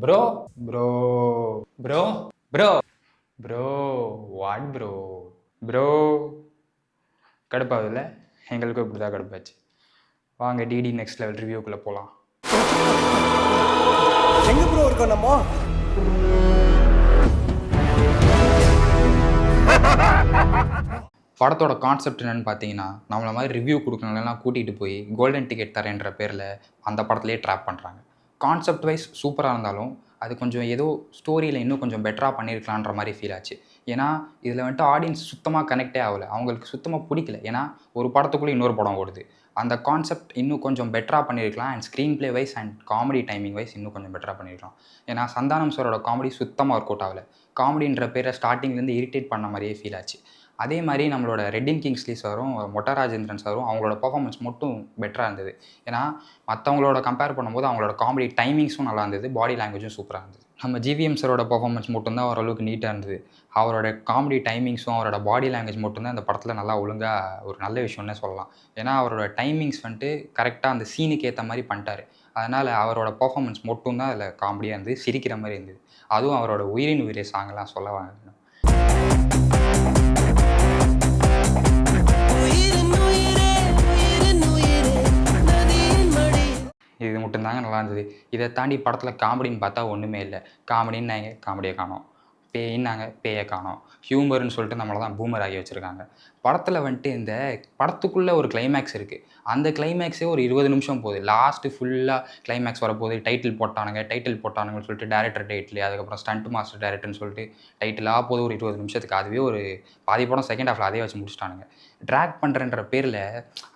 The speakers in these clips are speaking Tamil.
Bro bro bro bro bro what bro bro கடுப்பாகுதுல்ல? எங்களுக்கும் இப்படி தான் கடுப்பாச்சு. வாங்க டிடி நெக்ஸ்ட் லெவல் ரிவ்யூக்குள்ளே போகலாம். எங்க ப்ரோ இருக்கோம் நம்ம? படத்தோட கான்செப்ட் என்னென்னு பார்த்தீங்கன்னா, நம்மள மாதிரி ரிவ்யூ கொடுக்கறவங்களெல்லாம் கூட்டிகிட்டு போய் கோல்டன் டிக்கெட் தரேன்ற பேரில் அந்த படத்துலேயே ட்ராப் பண்ணுறாங்க. கான்செப்ட் வைஸ் சூப்பராக இருந்தாலும் அது கொஞ்சம் ஏதோ ஸ்டோரியில் இன்னும் கொஞ்சம் பெட்டராக பண்ணியிருக்கலான்ற மாதிரி ஃபீல் ஆச்சு. ஏன்னா இதில் வந்துட்டு ஆடியன்ஸ் சுத்தமாக கனெக்டே ஆகலை. அவங்களுக்கு சுத்தமாக பிடிக்கல. ஏன்னா ஒரு படத்துக்குள்ளே இன்னொரு படம் ஓடுது. அந்த கான்செப்ட் இன்னும் கொஞ்சம் பெட்டராக பண்ணியிருக்கலாம். And screen play wise and comedy timing wise இன்னும் கொஞ்சம் பெட்டராக பண்ணியிருக்கலாம். ஏன்னா சந்தானம் சாரோட காமெடி சுத்தமாக ஒர்க் அவுட் ஆகலை. காமெடின்ற பேரை ஸ்டார்டிங்லேருந்து இரிட்டேட் பண்ண மாதிரியே ஃபீல் ஆச்சு. அதே மாதிரி நம்மளோட ரெட்டின் கிங்ஸ்லி சாரும் மொட்டை ராஜேந்திரன் சாரும் அவங்களோட பர்ஃபார்மன்ஸ் மட்டும் பெட்டராக இருந்தது. ஏன்னா மற்றவங்களோட கம்பேர் பண்ணும்போது அவங்களோட காமெடி டைமிங்ஸும் நல்லா இருந்தது, பாடி லாங்குவேஜும் சூப்பராக இருந்தது. நம்ம ஜிவிஎம் சாரோட பர்ஃபார்மன்ஸ் மட்டும்தான் ஓரளவுக்கு நீட்டாக இருந்தது. அவரோட காமெடி டைமிங்ஸும் அவரோட பாடி லாங்குவேஜ் மட்டும்தான் இந்த படத்தில் நல்லா ஒழுங்காக ஒரு நல்ல விஷயம்னே சொல்லலாம். ஏன்னா அவரோட டைமிங்ஸ் வந்துட்டு கரெக்டாக அந்த சீனுக்கு ஏற்ற மாதிரி பண்ணிட்டார். அதனால் அவரோட பர்ஃபார்மன்ஸ் மட்டும்தான் அதில் காமெடியாக இருந்தது, சிரிக்கிற மாதிரி இருந்தது. அதுவும் அவரோட உயிரின் உயிரே சாங்கெல்லாம் சொல்ல வேணும். இது மட்டும்தாங்க நல்லா இருந்தது. இதை தாண்டி படத்தில் காமெடின்னு பார்த்தா ஒன்றுமே இல்லை. காமெடின்னாங்க, காமெடியை காணோம். பேயின்னாங்க, பேயை காணோம். ஹியூமர்னு சொல்லிட்டு நம்மளை தான் பூமர் ஆகி வச்சுருக்காங்க. படத்தில் வந்துட்டு இந்த படத்துக்குள்ளே ஒரு கிளைமேக்ஸ் இருக்குது. அந்த கிளைமேக்ஸே ஒரு 20 நிமிஷம் போகுது. லாஸ்ட்டு ஃபுல்லாக கிளைமேக்ஸ் வரப்போகுது, டைட்டில் போட்டானுங்கன்னு சொல்லிட்டு டேரக்டர் டைட்டில், அதுக்கப்புறம் ஸ்டண்ட் மாஸ்டர் டேரக்டர்னு சொல்லிட்டு டைட்டிலாக போகுது ஒரு 20 நிமிஷத்துக்கு. அதுவே ஒரு பாதி படம் செகண்ட் ஹாஃபில் அதே வச்சு முடிச்சிட்டானுங்க. ட்ராக் பண்ணுறேன்ற பேரில்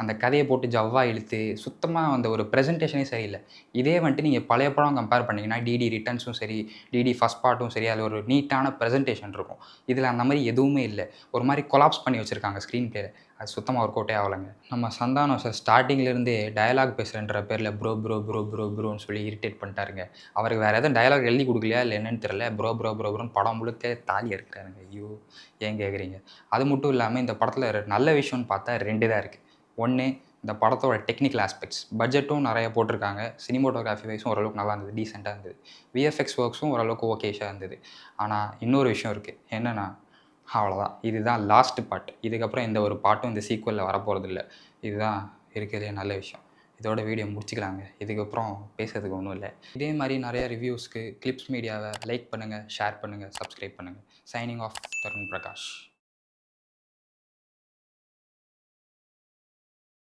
அந்த கதையை போட்டு ஜவ்வாக இழுத்து சுத்தமாக அந்த ஒரு ப்ரெசன்டேஷனே சரியில்லை. இதே வந்துட்டு நீங்கள் பழைய படம் கம்பேர் பண்ணிங்கன்னா டிடி ரிட்டர்ன்ஸும் சரி, டிடி ஃபஸ்ட் பார்ட்டும் சரி, அதில் ஒரு நீட்டான ப்ரெசன்டேஷன் இருக்கும். இதில் அந்த மாதிரி எதுவுமே இல்லை. ஒரு மாதிரி கொலாப்ஸ் பண்ணி வச்சுருக்காங்க ஸ்க்ரீன் பிளேல. அது சுத்தமாக ஒர்க் அவுட்டே ஆகலைங்க. நம்ம சந்தானம் சார் ஸ்டார்டிங்லேருந்தே டயலாக் பேசுகிறேன்ற பேரில் ப்ரோ ப்ரோ ப்ரோ ப்ரோ ப்ரோன்னு சொல்லி இரிட்டேட் பண்ணிட்டாருங்க. அவருக்கு வேறு எதுவும் டயலாக் எழுதி கொடுக்கலையா இல்லை என்னன்னு தெரியல, ப்ரோ ப்ரோ ப்ரோ ப்ரோன்னு படம் முழுக்க தாலி இருக்கிறாருங்க. ஐயோ ஏன் கேட்குறீங்க? அது மட்டும் இல்லாமல் இந்த படத்தில் நல்ல விஷயம்னு பார்த்தா 2 தான் இருக்குது. ஒன்று, இந்த படத்தோட டெக்னிக்கல் ஆஸ்பெக்ட்ஸ் பட்ஜெட்டும் நிறைய போட்டிருக்காங்க. சினிமோட்டோகிராஃபி வைஸும் ஓரளவுக்கு நல்லா இருந்தது, டீசெண்டாக இருந்தது. விஎஃப்எக்ஸ் ஒர்க்ஸும் ஓரளவுக்கு ஓகேஷாக இருந்தது. ஆனால் இன்னொரு விஷயம் இருக்குது. என்னென்னா அவ்வளோதான், இதுதான் லாஸ்ட் பார்ட். இதுக்கப்புறம் எந்த ஒரு பாட்டும் இந்த சீக்வலில் வரப்போகிறதில்ல. இதுதான் இருக்கிறதுலே நல்ல விஷயம். இதோட வீடியோ முடிச்சுக்கலாங்க. இதுக்கப்புறம் பேசுறதுக்கு ஒன்றும் இல்லை. இதே மாதிரி நிறைய ரிவ்யூஸ்க்கு கிளிப்ஸ் மீடியாவை லைக் பண்ணுங்கள், ஷேர் பண்ணுங்கள், சப்ஸ்கிரைப் பண்ணுங்கள். Signing off Tarun Prakash.